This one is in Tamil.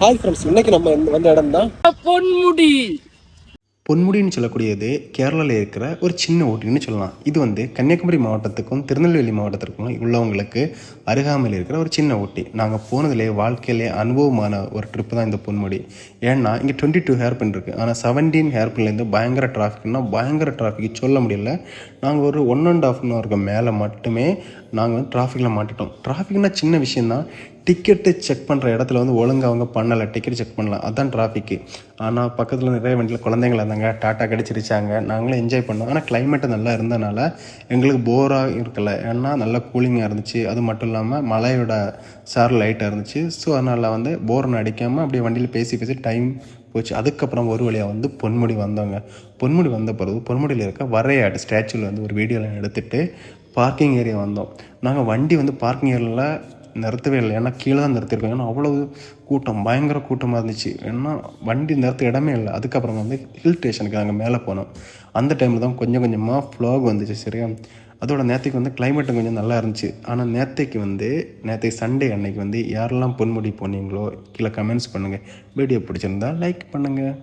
ஹாய் ஃப்ரெண்ட்ஸ், இன்னைக்கு நம்ம வந்த இடம் தான் பொன்முடி. பொன்முடின்னு சொல்லக்கூடியது கேரளாவில் இருக்கிற ஒரு சின்ன ஊட்டின்னு சொல்லலாம். இது வந்து கன்னியாகுமரி மாவட்டத்துக்கும் திருநெல்வேலி மாவட்டத்திற்கும் உள்ளவங்களுக்கு அருகாமையில் இருக்கிற ஒரு சின்ன ஊட்டி. நாங்கள் போனதுலேயே வாழ்க்கையிலே அனுபவமான ஒரு ட்ரிப்பு தான் இந்த பொன்முடி. ஏன்னா இங்கே 22 ஹேர்பின் இருக்குது. ஆனால் 17 ஹேர்பின்லேருந்து பயங்கர டிராஃபிக்னா பயங்கர டிராஃபிக் சொல்ல முடியல. நாங்கள் ஒரு 1.5 ஹவருக்கு மேலே மட்டுமே நாங்கள் வந்து டிராஃபிக்கில் மாட்டிட்டோம். டிராஃபிக்னா சின்ன விஷயந்தான். டிக்கெட்டு செக் பண்ணுற இடத்துல வந்து ஒழுங்காக அவங்க பண்ணலை, டிக்கெட் செக் பண்ணலாம், அதுதான் டிராஃபிக்கு. ஆனால் பக்கத்தில் நிறைய வண்டியில் குழந்தைங்கள இருந்தாங்க, டாட்டா கடிச்சிருச்சாங்க, நாங்களும் என்ஜாய் பண்ணோம். ஆனால் கிளைமேட்டு நல்லா இருந்தனால எங்களுக்கு போராக இருக்கலை. ஏன்னா நல்லா கூலிங்காக இருந்துச்சு. அது மட்டும் இல்லாமல் மழையோட சார் லைட்டாக இருந்துச்சு. ஸோ அதனால் வந்து போர்னு அடிக்காமல் அப்படியே வண்டியில் பேசி டைம் போச்சு. அதுக்கப்புறம் ஒரு வழியாக வந்து பொன்முடி வந்தோங்க. பொன்முடி வந்த பிறகு பொன்முடியில் இருக்க வரையாடு ஸ்டாச்சுவில் வந்து ஒரு வீடியோலாம் எடுத்துகிட்டு பார்க்கிங் ஏரியா வந்தோம். நாங்கள் வண்டி வந்து பார்க்கிங் ஏரியாவில் நிறுத்தவே இல்லை. ஏன்னா கீழே தான் நிறுத்திருக்கோம். ஏன்னா அவ்வளவு கூட்டம், பயங்கர கூட்டமாக இருந்துச்சு. ஏன்னா வண்டி நிறுத்த இடமே இல்லை. அதுக்கப்புறம் வந்து ஹில் ஸ்டேஷனுக்கு நாங்கள் மேலே போனோம். அந்த டைமில் தான் கொஞ்சம் கொஞ்சமாக ஃப்ளாக் வந்துச்சு. சரியா, அதோட நேற்றுக்கு வந்து கிளைமேட்டும் கொஞ்சம் நல்லா இருந்துச்சு. ஆனால் நேற்றைக்கு சண்டே அன்னைக்கு வந்து யாரெல்லாம் பொன்முடி போனீங்களோ கீழே கமெண்ட்ஸ் பண்ணுங்கள். வீடியோ பிடிச்சிருந்தா லைக் பண்ணுங்கள்.